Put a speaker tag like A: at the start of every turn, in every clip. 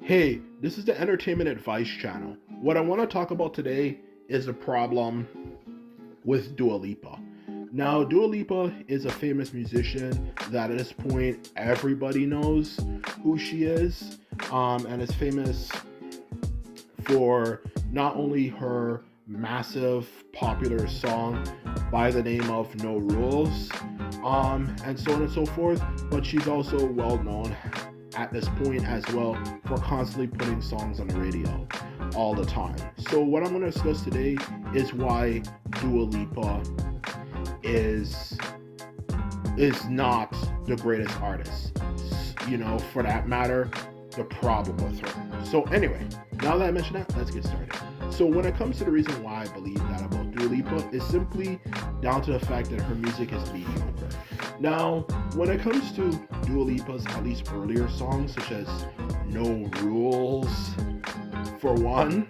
A: Hey, this is the Entertainment Advice channel. What I want to talk about today is a problem with Dua Lipa. Now, Dua Lipa is a famous musician that at this point everybody knows who she is, and is famous for not only her massive popular song by the name of No Rules, and so on and so forth, but she's also well known at this point as well for constantly putting songs on the radio all the time. So what I'm going to discuss today is why Dua Lipa is not the greatest artist. For that matter, the problem with her. So anyway, now that I mentioned that, let's get started. So when it comes to the reason why I believe that about Dua Lipa, is simply down to the fact that her music is mediocre. Now, when it comes to Dua Lipa's at least earlier songs, such as No Rules, for one,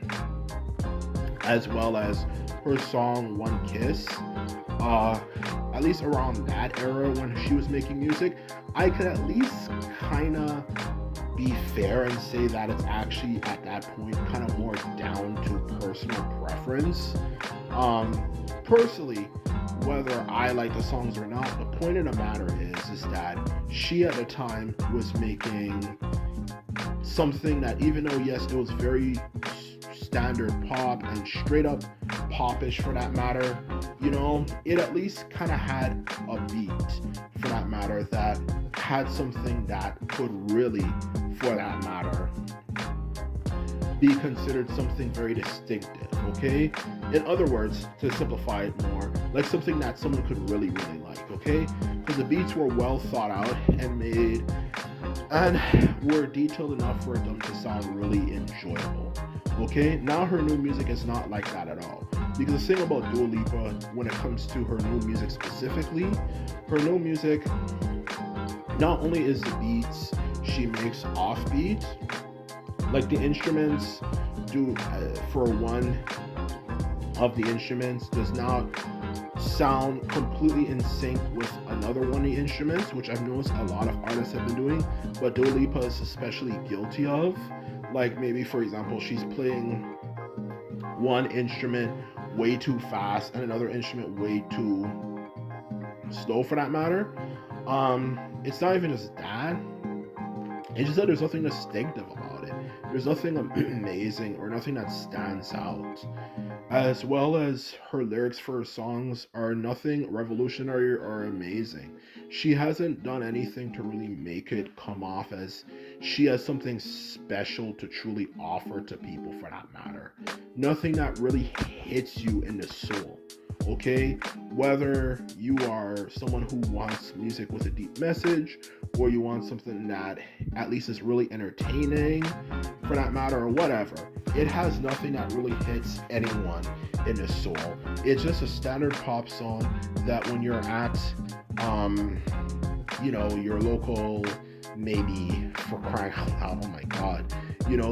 A: as well as her song One Kiss, at least around that era when she was making music, I could at least kind of be fair and say that it's actually at that point kind of more down to personal preference. Personally, whether I like the songs or not, the point of the matter is that she at the time was making something that, even though yes, it was very standard pop and straight up popish for that matter, it at least kind of had a beat for that matter, that had something that could really, for that matter, be considered something very distinctive, okay? In other words, to simplify it more, like something that someone could really, really like, okay? Because the beats were well thought out and made and were detailed enough for them to sound really enjoyable, okay? Now her new music is not like that at all. Because the thing about Dua Lipa, when it comes to her new music specifically, her new music, not only is the beats she makes offbeat, like the instruments do, for one of the instruments does not sound completely in sync with another one of the instruments, which I've noticed a lot of artists have been doing, but Dua Lipa is especially guilty of. Like maybe, for example, she's playing one instrument way too fast and another instrument way too slow for that matter. It's not even just that. It's just that there's nothing distinctive about it. There's nothing amazing or nothing that stands out. As well as her lyrics for her songs are nothing revolutionary or amazing. She hasn't done anything to really make it come off as she has something special to truly offer to people for that matter. Nothing that really hits you in the soul. Okay, whether you are someone who wants music with a deep message, or you want something that at least is really entertaining for that matter, or whatever, it has nothing that really hits anyone in the soul. It's just a standard pop song that when you're at your local, maybe, for crying out loud, oh my god,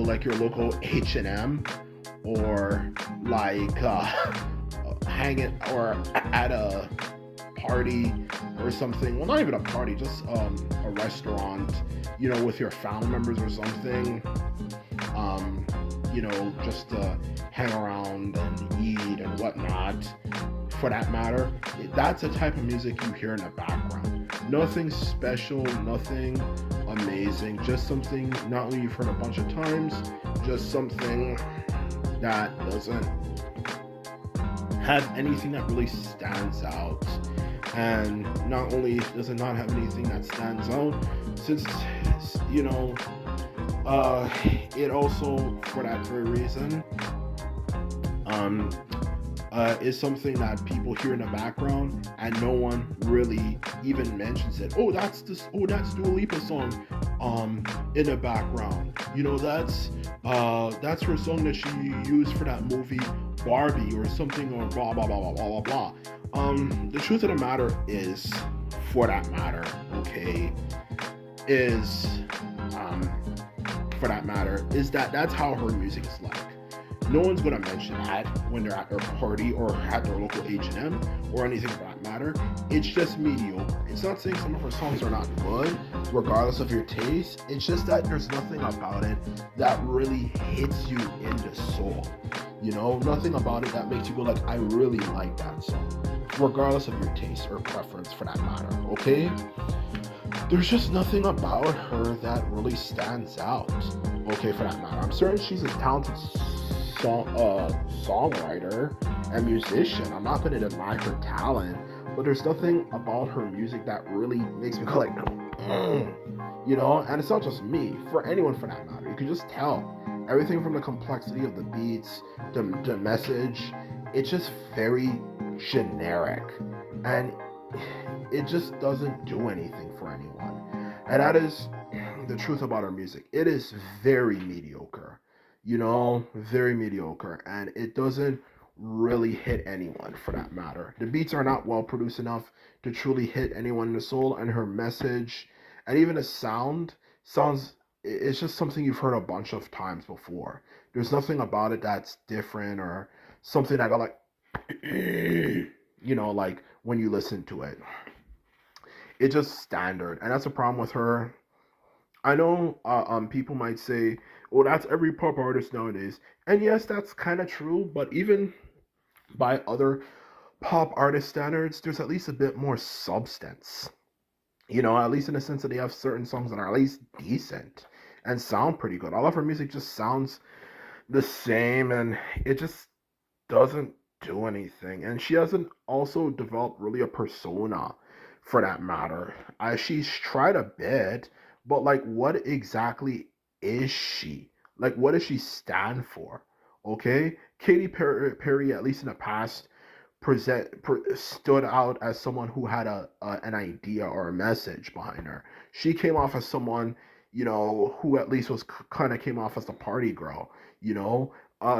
A: like your local H&M, or like hanging or at a party or something, well, not even a party, just a restaurant, with your family members or something, just to hang around and eat and whatnot, for that matter. That's the type of music you hear in the background. Nothing special, nothing amazing, just something not only you've heard a bunch of times, just something that doesn't have anything that really stands out. And not only does it not have anything that stands out, since it also, for that very reason, is something that people hear in the background and no one really even mentions it. Oh, that's Dua Lipa song in the background. That's her song that she used for that movie Barbie or something, or blah blah blah blah blah blah blah. The truth of the matter is, for that matter, okay, is for that matter, is that that's how her music is like. No one's gonna mention that when they're at their party or at their local H&M or anything for that matter. It's just mediocre. It's not saying some of her songs are not good, regardless of your taste. It's just that there's nothing about it that really hits you in the soul. You know, nothing about it that makes you go like, I really like that song, regardless of your taste or preference for that matter. Okay, there's just nothing about her that really stands out. Okay, for that matter, I'm certain she's a talented songwriter and musician. I'm not going to deny her talent, but there's nothing about her music that really makes me go like, you know. And it's not just me, for anyone for that matter. You can just tell everything from the complexity of the beats, the message. It's just very generic, and it just doesn't do anything for anyone. And that is the truth about her music. It is very mediocre, you know, very mediocre, and it doesn't really hit anyone for that matter. The beats are not well produced enough to truly hit anyone in the soul, and her message and even the sounds, it's just something you've heard a bunch of times before. There's nothing about it that's different or something that got like, you know, like when you listen to it. It's just standard, and that's a problem with her. I know people might say, "Well, that's every pop artist nowadays," and yes, that's kind of true. But even by other pop artist standards, there's at least a bit more substance. You know, at least in the sense that they have certain songs that are at least decent and sound pretty good. All of her music just sounds the same, and it just doesn't do anything. And she hasn't also developed really a persona for that matter. She's tried a bit, but like, what exactly is she? Like, what does she stand for? Okay, Perry, at least in the past, stood out as someone who had an idea or a message behind her. She came off as someone, you know, who at least was kind of came off as the party girl. You know,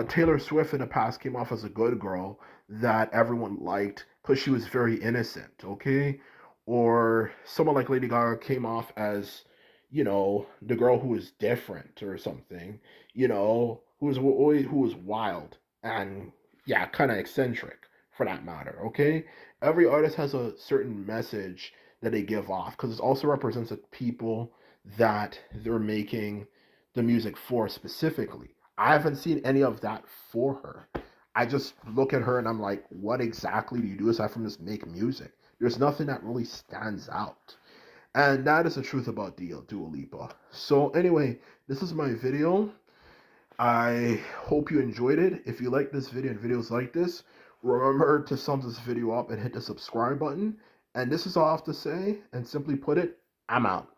A: Taylor Swift in the past came off as a good girl that everyone liked because she was very innocent. Okay, or someone like Lady Gaga came off as, you know, the girl who was different or something. You know, who was wild and yeah, kind of eccentric for that matter. Okay, every artist has a certain message that they give off because it also represents the people that they're making the music for specifically. I haven't seen any of that for her. I just look at her and I'm like, what exactly do you do aside from just make music? There's nothing that really stands out. And that is the truth about Dua Lipa. So anyway, this is my video. I hope you enjoyed it. If you like this video and videos like this, remember to thumbs this video up and hit the subscribe button. And this is all I have to say. And simply put it, I'm out.